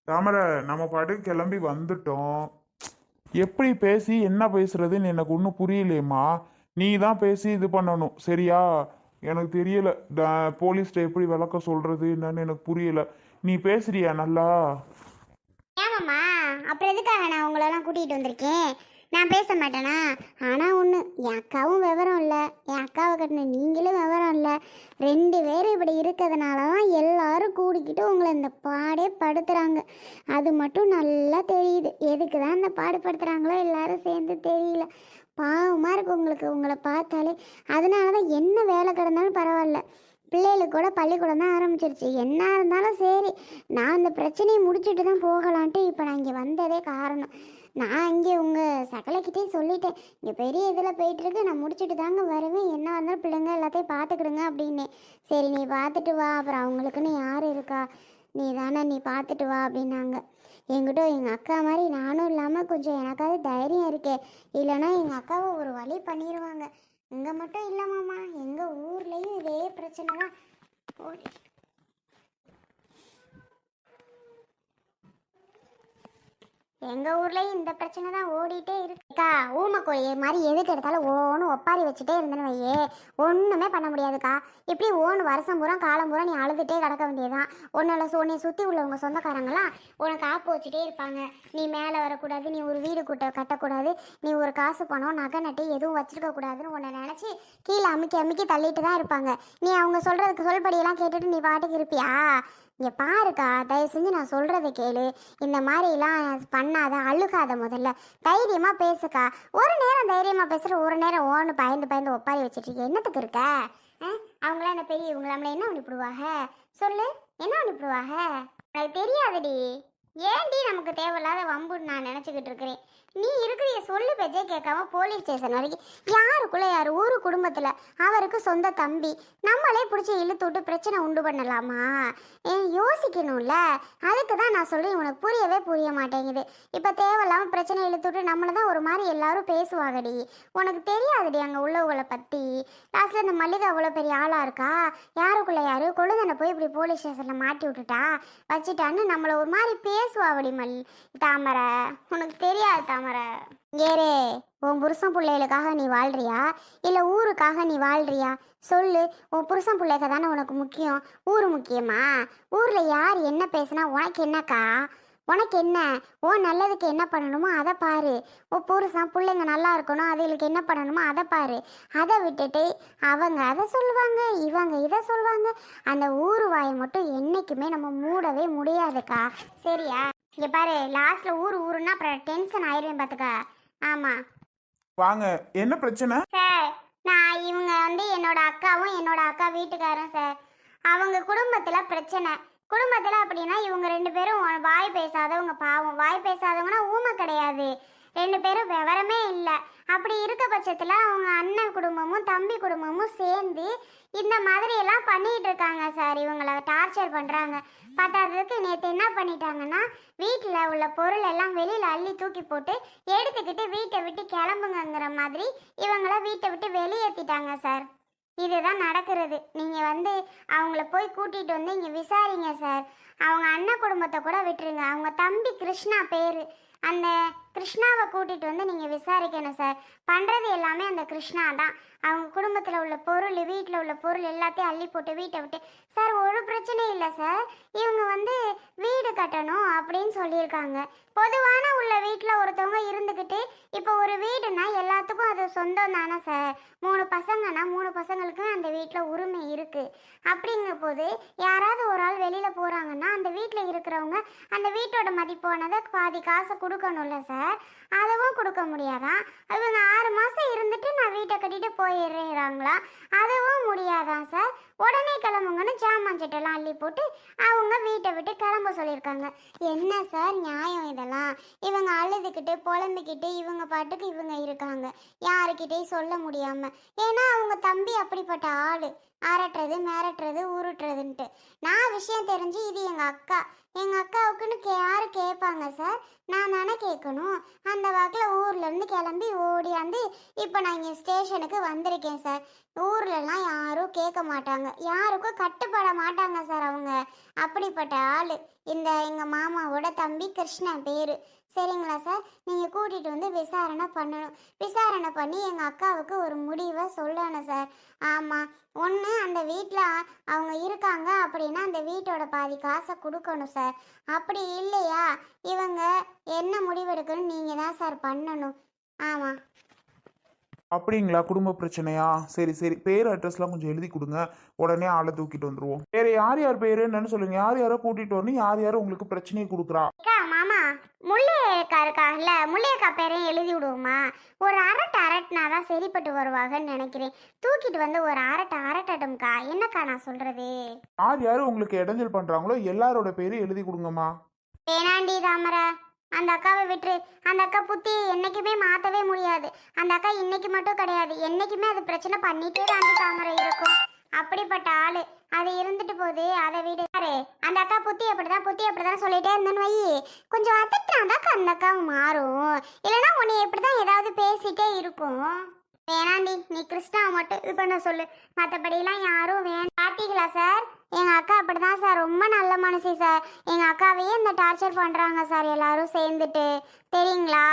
தாமரை, நம்ம பாட்டுக்கு கிளம்பி வந்துட்டோம். எப்படி பேசி என்ன பேசுறதுன்னு எனக்கு ஒன்றும் புரியலையேம்மா. நீ தான் பேசி இது பண்ணணும், சரியா? எனக்கு தெரியல. போலீஸ்ட்ட எப்படி விளக்க சொல்றது என்னன்னு எனக்கு புரியல. நீ பேசுறியா நல்லா? ஏமாம்மா, அப்புறம் எதுக்காக நான் உங்களெல்லாம் கூட்டிகிட்டு வந்திருக்கேன்? நான் பேச மாட்டேனா? ஆனால் ஒன்று, என் அக்காவும் விவரம் இல்லை, என் அக்காவை கட்டின நீங்களும் விவரம் இல்லை. ரெண்டு பேரும் இப்படி இருக்கிறதுனால தான் எல்லாரும் கூடிக்கிட்டு உங்களை இந்த பாடே படுத்துகிறாங்க. அது மட்டும் நல்லா தெரியுது. எதுக்கு தான் இந்த பாடு படுத்துகிறாங்களோ எல்லாரும் சேர்ந்து தெரியல. பாவமாக இருக்கு உங்களுக்கு, உங்களை பார்த்தாலே. அதனால தான் என்ன வேலை கிடந்தாலும் பரவாயில்ல, பிள்ளைகளுக்கு கூட பள்ளிக்கூடம் தான் ஆரம்பிச்சிருச்சு. என்ன இருந்தாலும் சரி, நான் அந்த பிரச்சனையை முடிச்சுட்டு தான் போகலான்ட்டு இப்போ நான் இங்கே வந்ததே காரணம். நான் இங்கே உங்கள் சகலைக்கிட்டே சொல்லிட்டேன், இங்கே பெரிய இதில் போயிட்டுருக்கு, நான் முடிச்சுட்டு தாங்க வருவேன், என்ன இருந்தாலும் பிள்ளைங்க எல்லாத்தையும் பார்த்துக்கிடுங்க அப்படின்னு. சரி நீ பார்த்துட்டு வா, அப்புறம் அவங்களுக்குன்னு யார் இருக்கா, நீ தானே, நீ பார்த்துட்டு வா அப்படின்னாங்க. என்கிட்ட எங்கள் அக்கா மாதிரி நானும் இல்லாமல் கொஞ்சம் எனக்காவது தைரியம் இருக்கே, இல்லைன்னா எங்கள் அக்காவை ஒரு வழி பண்ணிடுவாங்க. இங்கே மட்டும் இல்லைம்மாம்மா, எங்கள் ஊர்லேயும் இதே பிரச்சனை தான். எங்கள் ஊர்லேயும் இந்த பிரச்சனை தான் ஓடிட்டே இருக்குக்கா. ஊமக்கோழி மாதிரி எதுக்கு எடுத்தாலும் ஓன்னு ஒப்பாரி வச்சுட்டே இருந்தேன்னு வையே, ஒன்றுமே பண்ண முடியாதுக்கா. இப்படி ஓன்னு வருஷம் பூரா காலம் பூரா நீ அழுதுகிட்டே கிடக்க வேண்டியதுதான். உன்னை சுற்றி உள்ளவங்க சொந்தக்காரங்களாம் உனக்கு ஆப்பு வச்சுட்டே இருப்பாங்க. நீ மேலே வரக்கூடாது, நீ ஒரு வீடு கட்டக்கூடாது, நீ ஒரு காசு பணம் நகை நட்டு எதுவும் வச்சுருக்க கூடாதுன்னு உன்னை நினச்சி கீழே அமுக்கி அமுக்கி தள்ளிட்டு தான் இருப்பாங்க. நீ அவங்க சொல்கிறதுக்கு சொல்படியெல்லாம் கேட்டுட்டு நீ பாட்டுக்கு இருப்பியா? இங்கே பாருக்கா, தயவு செஞ்சு நான் சொல்கிறத கேளு. இந்த மாதிரிலாம் பண்ணாத, அழுகாத, முதல்ல தைரியமாக பேசுக்கா. ஒரு நேரம் தைரியமாக பேசுகிற, ஒரு நேரம் ஓன்னு பயந்து பயந்து ஒப்பாரி வச்சுட்டு என்னத்துக்கு இருக்க? அவங்களாம் என்ன பெரிய இவங்கள நம்மளை என்ன அனுப்பிடுவாங்க? சொல்லு, என்ன அனுப்பிடுவாங்க? எனக்கு தெரியாதுடி. ஏன்டி நமக்கு தேவையில்லாத வம்புன்னு நான் நினச்சிக்கிட்டு இருக்கிறேன். நீ இருக்கிறீ சொல்லு பேச்சே கேட்காம போலீஸ் ஸ்டேஷன் வரைக்கும். யாருக்குள்ள யார், ஒரு குடும்பத்தில் அவருக்கு சொந்த தம்பி, நம்மளே பிடிச்சி இழுத்து விட்டு பிரச்சனை உண்டு பண்ணலாமா? யோசிக்கணும்ல. அதுக்கு தான் நான் சொல்கிறேன், உனக்கு புரிய மாட்டேங்குது. இப்போ தேவையில்லாமல் பிரச்சனை இழுத்து விட்டு நம்மளை தான் ஒரு மாதிரி எல்லாரும் பேசுவாங்கடி. உனக்கு தெரியாதுடி அங்கே உள்ளவங்களை பற்றி. லாஸ்ட்டில் இந்த மல்லிகா அவ்வளோ பெரிய ஆளாக இருக்கா, யாருக்குள்ள யார் கொழுதனை போய் இப்படி போலீஸ் ஸ்டேஷனில் மாட்டி விட்டுட்டா வச்சுட்டான்னு நம்மளை ஒரு மாதிரி பேசுவாவடி தாமரை. உனக்கு தெரியாது தாமரை. ஏரே, உன் புருஷன் பிள்ளைகளுக்காக நீ வாழ்றியா இல்லை ஊருக்காக நீ வாழ்றியா? சொல்லு. உன் புருஷன் பிள்ளைக தானே உனக்கு முக்கியம், ஊர் முக்கியமா? ஊரில் யார் என்ன பேசுனா உனக்கு என்னக்கா? உனக்கு என்ன? ஓ நல்லதுக்கு என்ன பண்ணணுமோ அதை பாரு. ஓ புருஷன் பிள்ளைங்க நல்லா இருக்கணும், அதுகளுக்கு என்ன பண்ணணுமோ அதை பாரு. அதை விட்டுட்டு அவங்க அதை சொல்லுவாங்க, இவங்க இதை சொல்லுவாங்க. அந்த ஊர் வாயை மட்டும் என்றைக்குமே நம்ம மூடவே முடியாதுக்கா, சரியா? இங்கே பாரு, லாஸ்ட்டில் ஊருன்னா அப்புறம் டென்ஷன் ஆயிடுவேன் பார்த்துக்கா. ஆமாம் வாங்க, என்ன பிரச்சனை? சார், நான் இவங்க என்னோட அக்காவும் என்னோட அக்கா வீட்டுக்காரரும் சார். அவங்க குடும்பத்தில் பிரச்சனை. குடும்பத்தில் அப்படின்னா இவங்க ரெண்டு பேரும் வாய் பேசாதவங்க. பாவம், வாய் பேசாதவங்கன்னா ஊமை கிடையாது, ரெண்டு பேரும் விவரமே இல்லை. அப்படி இருக்க பட்சத்தில் அவங்க அண்ணன் குடும்பமும் தம்பி குடும்பமும் சேர்ந்து இந்த மாதிரி எல்லாம் பண்ணிட்டு இருக்காங்க சார். இவங்களை டார்ச்சர் பண்ணுறாங்க. பத்தாததுக்கு நேற்று என்ன பண்ணிட்டாங்கன்னா, வீட்டில் உள்ள பொருள் எல்லாம் வெளியில் அள்ளி தூக்கி போட்டு எடுத்துக்கிட்டு வீட்டை விட்டு கிளம்புங்கிற மாதிரி இவங்கள வீட்டை விட்டு வெளியேற்றிட்டாங்க சார். இதுதான் நடக்கிறது. நீங்கள் அவங்கள போய் கூட்டிகிட்டு இங்கே விசாரிங்க சார். அவங்க அண்ணன் குடும்பத்தை கூட விட்டுருங்க. அவங்க தம்பி கிருஷ்ணா பேர், அந்த கிருஷ்ணாவை கூட்டிகிட்டு நீங்கள் விசாரிக்கணும் சார். பண்ணுறது எல்லாமே அந்த கிருஷ்ணா தான். அவங்க குடும்பத்தில் உள்ள பொருள், வீட்டில் உள்ள பொருள் எல்லாத்தையும் அள்ளி போட்டு வீட்டை விட்டு. சார் ஒரு பிரச்சனையும் இல்லை சார். இவங்க வீடு கட்டணும் அப்படின்னு சொல்லியிருக்காங்க. பொதுவான உள்ள வீட்டில் ஒருத்தவங்க இருந்துக்கிட்டு இப்போ ஒரு வீடுனா எல்லாத்துக்கும் அது சொந்தம் தானே சார். 3 பசங்கன்னா 3 பசங்களுக்கும் அந்த வீட்டில் உரிமை இருக்குது. அப்படிங்கும் போது யாராவது ஒரு ஆள் வெளியில் போகிறாங்கன்னா அந்த வீட்டில் இருக்கிறவங்க அந்த வீட்டோட மதிப்பானதை பாதி காசை கொடுக்கணும்ல சார். அதுவும் கொடுக்க முடியாதான். இவங்க 6 மாதம் இருந்துட்டு நான் வீட்டை கட்டிட்டு போயிடுறாங்களா? அதுவும் முடியாதான் சார். உடனே கிளம்புங்கன்னு ஜாமான் சட்டெல்லாம் அள்ளி போட்டு அவங்க வீட்டை விட்டு கிளம்ப சொல்லியிருக்காங்க. என்ன சார் நியாயம் இதெல்லாம்? இவங்க அழுதுகிட்டு புலம்பிக்கிட்டு இவங்க பாட்டுக்கு இவங்க இருக்காங்க, யாருக்கிட்டையும் சொல்ல முடியாமல். ஏன்னா அவங்க தம்பி அப்படிப்பட்ட ஆள், அரட்டுறது மிரட்டுறது உருட்டுறதுன்ட்டு. நான் விஷயம் தெரிஞ்சு இது எங்கள் அக்காவுக்குன்னு யார் கேட்பாங்க சார்? நான் தானே கேட்கணும். அந்த வாக்கில் ஊர்லேருந்து கிளம்பி ஓடியாந்து இப்போ நான் இங்கே ஸ்டேஷனுக்கு வந்திருக்கேன் சார். ஊர்லலாம் யாரும் கேட்க மாட்டாங்க, யாருக்கும் கட்டுப்பட மாட்டாங்க சார். அவங்க அப்படிப்பட்ட ஆள். இந்த எங்கள் மாமாவோட கிருஷ்ணன் பேர். சரிங்களா சார்? நீங்கள் கூட்டிகிட்டு வந்து விசாரணை பண்ணணும். விசாரணை பண்ணி எங்கள் அக்காவுக்கு ஒரு முடிவை சொல்லணும் சார். ஆமாம், ஒன்று அந்த வீட்டில் அவங்க இருக்காங்க அப்படின்னா அந்த வீட்டோட பாதி காசை கொடுக்கணும் சார். அப்படி இல்லையா இவங்க என்ன முடிவெடுக்கணும்னு நீங்கள் தான் சார் பண்ணணும். ஆமாம். அப்படிங்களா? குடும்ப பிரச்சனையா? சரி சரி, பேர் அட்ரஸ்லாம் கொஞ்சம் எழுதி கொடுங்க, உடனே ஆளை தூக்கிட்டு வந்துருவோம். வேற யார் யார் பேரு என்னன்னு சொல்லுங்க. யார் யாரோ கூட்டிட்டு வரணும், யார் யாரும் உங்களுக்கு பிரச்சனையை கொடுக்குறா? அக்கா மாமா, முல்லையக்கா இருக்காங்கல்ல, முல்லையக்கா பேரையும் எழுதி விடுவோமா? ஒரு அரட்டினா தான் சரிப்பட்டு வருவாங்கன்னு நினைக்கிறேன். தூக்கிட்டு வந்து ஒரு அரட்டட்டும்க்கா. என்னக்கா நான் சொல்றது? யார் யாரும் உங்களுக்கு இடைஞ்சல் பண்றாங்களோ எல்லாரோட பேரும் எழுதி கொடுங்கம்மா. வேணாண்டி தாமரை, அந்த அக்காவை விட்டுரு. அந்த அக்கா புத்தி என்னைக்குமே மாற்றவே முடியாது. அந்த அக்கா இன்னைக்கு மட்டும் கிடையாது, என்னைக்குமே அது பிரச்சனை பண்ணிட்டே தாண்டி தாமரை இருக்கும். அப்படிப்பட்ட ஆளு. அது இருந்துட்டு போகுது, அதை விடு. அந்த அக்கா புத்தி அப்படிதான் சொல்லிட்டே இருந்தேன்னு வை, கொஞ்சம் அதட்டினாதாக்கா அந்த அக்கா மாறும். இல்லைன்னா உன்னை எப்படிதான் ஏதாவது பேசிட்டே இருக்கும். வேணாண்டி, நீ கிருஷ்ணாவை மட்டும் இது பண்ண சொல்லு, மற்றபடிலாம் யாரும் வேணாம். பார்த்தீங்களா சார், எங்கள் அக்கா அப்படிதான் சார், ரொம்ப நல்ல மனசு சார். எங்கள் அக்காவையே இந்த டார்ச்சர் பண்ணுறாங்க சார் எல்லாரும் சேர்ந்துட்டு, தெரியுங்களா?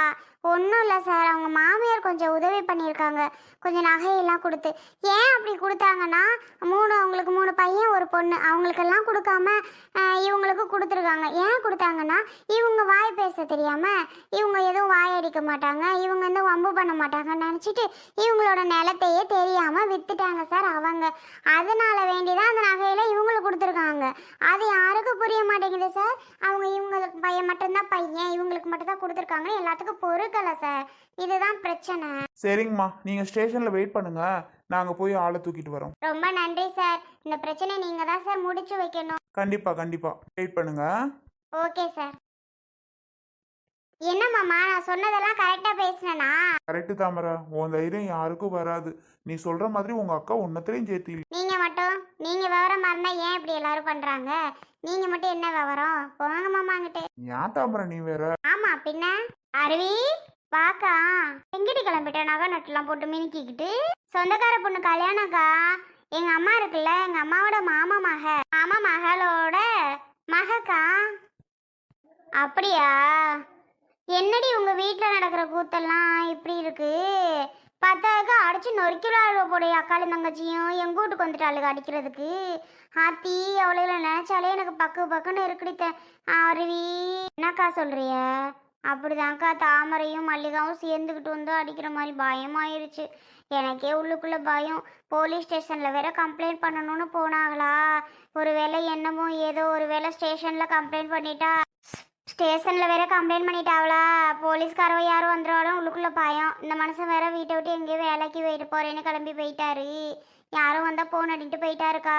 ஒன்றும் இல்லை சார், அவங்க மாமியார் கொஞ்சம் உதவி பண்ணியிருக்காங்க, கொஞ்சம் நகையெல்லாம் கொடுத்து. ஏன் அப்படி கொடுத்தாங்கன்னா, அவங்களுக்கு 3 பையன் ஒரு பொண்ணு, அவங்களுக்கெல்லாம் கொடுக்காம இவங்களுக்கு கொடுத்துருக்காங்க. ஏன் கொடுத்தாங்கன்னா, இவங்க வாய் பேச தெரியாமல் இவங்க எதுவும் வாய் அடிக்க மாட்டாங்க, இவங்க வந்து வம்பு பண்ண மாட்டாங்கன்னு நினச்சிட்டு இவங்களோட நிலத்தையே தெரியாமல் வித்துட்டாங்க சார் அவங்க. அதனால வேண்டிதான் அந்த நகையில இவங்களுக்கு கொடுத்துருக்காங்க. அது யாருக்கும் புரிய மாட்டேங்குது சார். இவங்களுக்கு பையன் மட்டும்தான் பையன், இவங்களுக்கு மட்டும்தான் கொடுத்துருக்காங்க, எல்லாத்துக்கும் பொறுக்கலை சார். இதுதான் பிரச்சனை. சரிங்கம்மா, நீங்க ஸ்டேஷன்ல வெயிட் பண்ணுங்க, நாங்க போய் ஆளை தூக்கிட்டு வரோம். ரொம்ப நன்றி சார். இந்த பிரச்சனை நீங்க தான் சார் முடிச்சு வைக்கணும். கண்டிப்பா கண்டிப்பா, வெயிட் பண்ணுங்க. Okay sir. என்ன மாமா, நான் சொன்னதெல்லாம் கரெக்டா பேசினேனா? கரெக்டு தாமரை, உன் தைரியம் யாருக்கும் வராது. நீ சொல்ற மாதிரி உங்க அக்கா ஒன்னத்திலையும் சேர்த்தி. நீங்க விவரமா இருந்தா ஏன் இப்படி எல்லாரும் பண்றாங்க? நீங்க மட்டும் என்ன விவரம்? போங்க மாமா அங்கிட்டு. ஏன் தாமரை நீ வேற? ஆமா பின்ன. அருவி பாக்கா எங்கிட்டு கிளம்பிட்டேன், நகை நட்டுலாம் போட்டு மினுக்கிக்கிட்டு. சொந்தக்கார பொண்ணு கல்யாணம்க்கா. எங்க அம்மா இருக்குல்ல, எங்க அம்மாவோட மாமா மகளோட மகக்கா. அப்படியா? என்னடி உங்க வீட்டுல நடக்கிற கூத்தெல்லாம் இப்படி இருக்கு? பத்தாவுக்கு அடிச்சு நொறுக்கிவிழா போடைய அக்காலும் தங்கச்சியும் எங்க வீட்டுக்கு வந்துட்டாளுங்க அடிக்கிறதுக்கு. ஆத்தி, அவளுகளை நினைச்சாலே எனக்கு பக்குன்னு இருக்குடி. அருவி, என்னக்கா சொல்றிய? அப்படிதான்க்கா, தாமரையும் மல்லிகாவும் சேர்ந்துக்கிட்டு வந்து அடிக்கிற மாதிரி பயமாயிருச்சு. எனக்கே உள்ளுக்குள்ள பயம். போலீஸ் ஸ்டேஷனில் வேற கம்ப்ளைண்ட் பண்ணணும்னு போனாங்களா? ஒருவேளை என்னமோ ஏதோ ஒருவேளை ஸ்டேஷனில் கம்ப்ளைண்ட் பண்ணிட்டா, ஸ்டேஷனில் வேற கம்ப்ளைண்ட் பண்ணிட்டாவளா, போலீஸ்காரவ யாரும் வந்துடுவாலும் உள்ளுக்குள்ள பயம். இந்த மனுஷன் வேற வீட்டை விட்டு எங்கேயோ வேலைக்கு போயிட்டு போறேன்னு கிளம்பி போயிட்டாரு. யாரும் வந்தால் போன் அடிட்டு போயிட்டாருக்கா.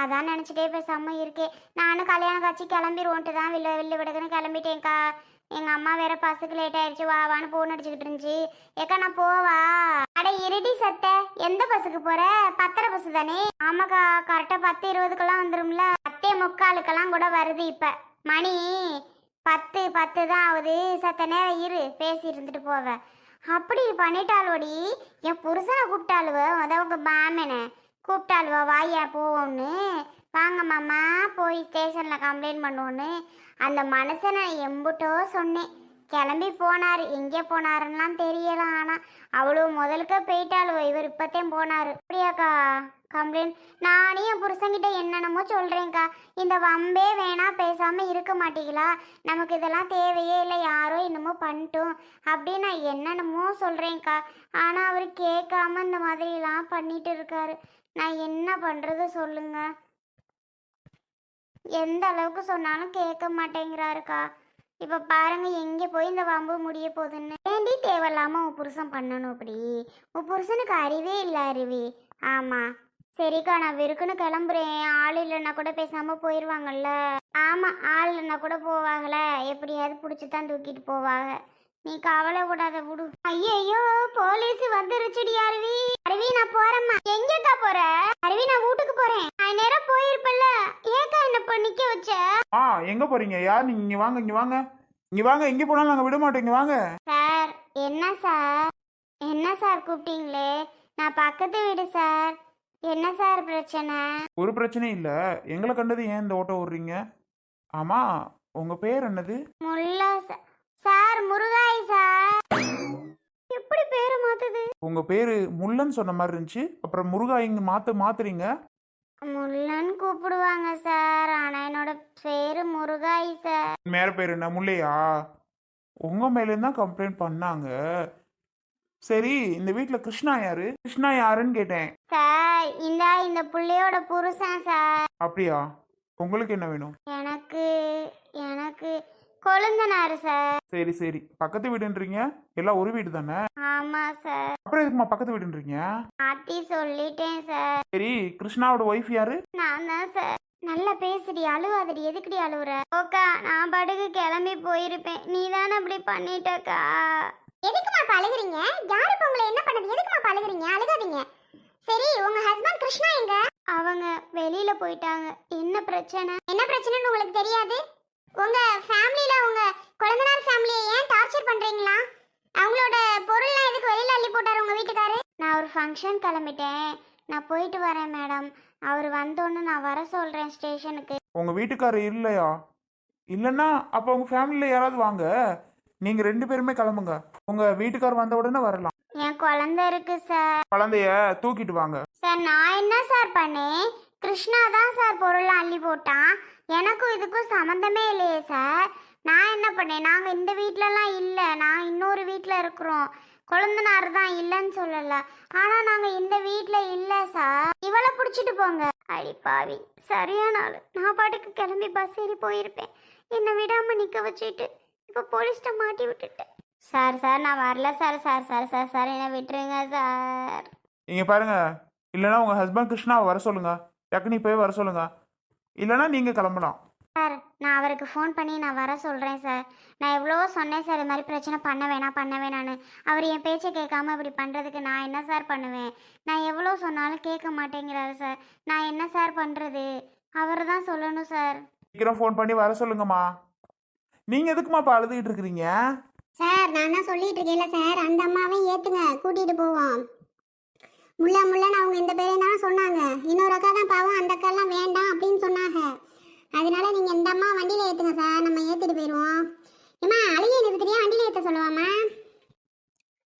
அதான் நினச்சிட்டே பேசாமல் இருக்கேன். நானும் கல்யாணம் காட்சி கிளம்பிடுவோன்ட்டு தான் வில்லு விடுக்குன்னு கிளம்பிட்டேன்க்கா. எங்கள் அம்மா வேற பஸ்ஸுக்கு லேட் ஆயிடுச்சு, வான்னு போன் அடிச்சுக்கிட்டு இருந்துச்சு. ஏக்கா நான் போவா? அட இருடி சத்த, எந்த பஸ்ஸுக்கு போற? 10:30 பஸ்ஸு தானே? ஆமாக்கா, கரெக்டாக 10:20க்கெல்லாம் வந்துடும்ல. 10:45 கூட வருது. இப்போ மணி 10 தான் ஆகுது. சத்த நேரம் இரு, பேசி இருந்துட்டு போவேன். அப்படி பண்ணிட்டாளுவடி. என் புருஷனை கூப்பிட்டாளுவ, உங்க மாமனை கூப்பிட்டாளுவா, வாயா போவோன்னு. வாங்க மாமா, போய் ஸ்டேஷனில் கம்ப்ளைண்ட் பண்ணுவோன்னு. அந்த மனுஷனை எம்புட்டோ சொன்னேன், கிளம்பி போனார். எங்கே போனாருன்னெலாம் தெரியல. ஆனால் அவ்வளோ முதலுக்க போயிட்டாளுவோ, இவர் இப்போத்தையும் போனார். அப்படியாக்கா கம்ப்ளைண்ட்? நானே என் புருஷங்கிட்ட என்னென்னமோ சொல்கிறேங்க்கா. இந்த வம்பே வேணா, பேசாமல் இருக்க மாட்டீங்களா? நமக்கு இதெல்லாம் தேவையே இல்லை, யாரோ என்னமோ பண்ணிட்டோம் அப்படின்னு நான் என்னென்னமோ சொல்கிறேங்க்கா. ஆனால் அவர் கேட்காம இந்த மாதிரிலாம் பண்ணிட்டு இருக்காரு. நான் என்ன பண்ணுறது சொல்லுங்க? எந்த அளவுக்கு சொன்னாலும் கேட்க மாட்டேங்கிறாருக்கா. இப்போ பாருங்க, எங்கே போய் இந்த வம்பு முடிய போகுதுன்னு. ஏண்டி தேவையில்லாமல் உன் புருஷன் பண்ணணும் அப்படி? உன் புருஷனுக்கு அறிவே இல்லை அருவி. ஆமாம் சரிக்கா, நான் வெறுக்குன்னு கிளம்புறேன். ஆள் இல்லைன்னா கூட பேசாமல் போயிடுவாங்கல்ல. ஆமாம், ஆள் இல்லைன்னா கூட போவாங்கள, எப்படியாவது பிடிச்சி தான் தூக்கிட்டு போவாங்க. நீ கவலை விடாத, விடு. ஐயோ, போலீஸ் வந்துருச்சுடி அருவி. அருவி நான் போறேம்மா. எங்கக்கா போற? அருவி நான் வீட்டுக்கு போறேன். நான் நேரம் போயிருப்பல்ல, ஏக்கா என்ன இப்ப நிக்க வச்ச? எங்க போறீங்க? யார் நீங்க? இங்க வாங்க, இங்க வாங்க, இங்க வாங்க. எங்க போனாலும் நாங்க விட மாட்டோம், இங்க வாங்க. சார், என்ன சார் கூப்பிட்டீங்களே? நான் பக்கத்து வீடு சார். என்ன சார் பிரச்சனை? ஒரு பிரச்சனையும் இல்ல. எங்களை கண்டது ஏன் இந்த ஓட்டம் ஓடுறீங்க? ஆமா, உங்க பேர் என்னது? முல்லா சார், முருகாய் சார். எப்படி பேரு மாத்துது? உங்க பேரு முள்ளன்னு சொன்ன மாதிரி இருந்துச்சு, அப்புறம் முருகா இங்க மாத்துறீங்க. முல்லன்னு கூப்பிடுவாங்க சார், ஆனா என்னோட பேரு முருகாய் சார். மேல பேர் என்ன, முல்லையா? உங்க மேலேயும் தான் கம்ப்ளைண்ட் பண்ணாங்க. சரி, இந்த வீட்ல கிருஷ்ணா யாரு? கிருஷ்ணா யாருன்னு கேட்டேன். சார், இந்த புள்ளையோட புருஷன் சார். அப்படியா? உங்களுக்கு என்ன வேணும்? எனக்கு எனக்கு கொழுந்தனாரு சார். சரி சரி, பக்கத்து வீடுன்றீங்க, எல்லாம் ஒரு வீடு தானே? ஆமா சார். அப்புறம் எதுக்குமா பக்கத்து வீடுன்றீங்க? மாத்தி சொல்லிட்டேன் சார். சரி, கிருஷ்ணாவோட ஒய்ஃப் யாரு? நான் தான் சார். நல்லா பேசுடி, அழுவாதடி, எதுக்குடி அழுவுற? ஓக்கா, நான் படுக்கு கிளம்பி போயிருப்பேன், நீ தானே அப்படி பண்ணிட்டக்கா. எதுக்குமா இப்ப அழுகுறீங்க? யாருக்கு உங்களை என்ன பண்ணது? எதுக்குமா இப்ப அழுகுறீங்க? அழுகாதீங்க. சரி, உங்க ஹஸ்பண்ட் கிருஷ்ணா எங்க? அவங்க வெளியில போயிட்டாங்க. என்ன பிரச்சனை? என்ன பிரச்சனைன்னு உங்களுக்கு தெரியாது? உங்க ஃபேமிலில உங்க குழந்தைனார் ஃபேமிலியை ஏன் டார்ச்சர் பண்றீங்களா? அவங்களோட பொருள்லாம் எதுக்கு வெளியில அள்ளி போட்டாரு உங்க வீட்டுக்காரு? நான் ஒரு ஃபங்க்ஷன் கிளம்பிட்டேன், நான் போயிட்டு வரேன் மேடம். அவர் வந்தோன்னு நான் வர சொல்றேன் ஸ்டேஷனுக்கு. உங்க வீட்டுக்காரர் இல்லையா? இல்லைன்னா அப்போ உங்க ஃபேமிலியில யாராவது வாங்க, நீங்க 2 பேருமே கிளம்புங்க. உங்க வீட்டுக்காரர் வந்த உடனே வரலாம். என் குழந்தை இருக்கு சார். குழந்தைய தூக்கிட்டு வாங்க. சார், நான் என்ன சார் பண்ணேன்? கிருஷ்ணா தான் சார் பொருளை அள்ளி போட்டான். எனக்கும் இதுக்கும் சம்மந்தமே இல்லையே சார். நான் என்ன பண்ணேன்? நாங்கள் இந்த வீட்டிலலாம் இல்லை, நான் இன்னொரு வீட்டில் இருக்கிறோம். கொழுந்தனார் தான் இல்லைன்னு சொல்லல, ஆனால் நாங்கள் இந்த வீட்டில் இல்லை சார். இவளை பிடிச்சிட்டு போங்க. அடி பாவி, சரியான ஆளு. நான் பாட்டுக்கு கிளம்பி பஸ் ஏறி போயிருப்பேன், என்னை விடாமல் நிற்க வச்சுட்டு இப்போ போலீஸ்கிட்ட மாட்டி விட்டுட்டேன். சார் சார், நான் வரல sir. Sir sir sir sir என்னை விட்டுருங்க சார். இங்க பாருங்க, இல்லைன்னா உங்க ஹஸ்பண்ட் கிருஷ்ணாவை வர சொல்லுங்க, டக்குனி போய் வர சொல்லுங்க. இல்லைன்னா நீங்க கிளம்பலாம். சார், நான் அவருக்கு ஃபோன் பண்ணி நான் வர சொல்கிறேன் சார். நான் எவ்வளவோ சொன்னேன் சார், இது மாதிரி பிரச்சனை பண்ண வேணான்னு. அவர் என் பேச்சை கேட்காம இப்படி பண்ணுறதுக்கு நான் என்ன சார் பண்ணுவேன்? நான் எவ்வளோ சொன்னாலும் கேட்க மாட்டேங்கிறாரு சார். நான் என்ன சார் பண்ணுறது? அவர் தான் சொல்லணும் சார். சீக்கிரம் ஃபோன் பண்ணி வர சொல்லுங்கம்மா. நீங்க எதுக்குமா இப்போ அழுதுகிட்டு இருக்கிறீங்க? சார், நான் தான் சொல்லிட்டு இருக்கேன்ல சார், அந்த அம்மாவையும் ஏற்றுங்க, கூட்டிகிட்டு போவோம். முள்ளன்னு அவங்க இந்த பேரையும் தானே சொன்னாங்க. இன்னொரு அக்கா தான் பாவம், அந்த அக்காலாம் வேண்டாம் அப்படின்னு சொன்னாங்க. அதனால நீங்கள் இந்த அம்மா வண்டியில் ஏற்றுங்க சார், நம்ம ஏற்றிட்டு போயிடுவோம். ஏம்மா, அழுகிய நிறுத்தியா வண்டியில் ஏற்ற சொல்லுவாம்மா?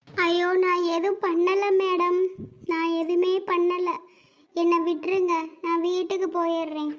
ஐயோ, நான் எதுவும் பண்ணலை மேடம், நான் எதுவுமே பண்ணலை, என்னை விட்டுருங்க, நான் வீட்டுக்கு போயிடுறேன்.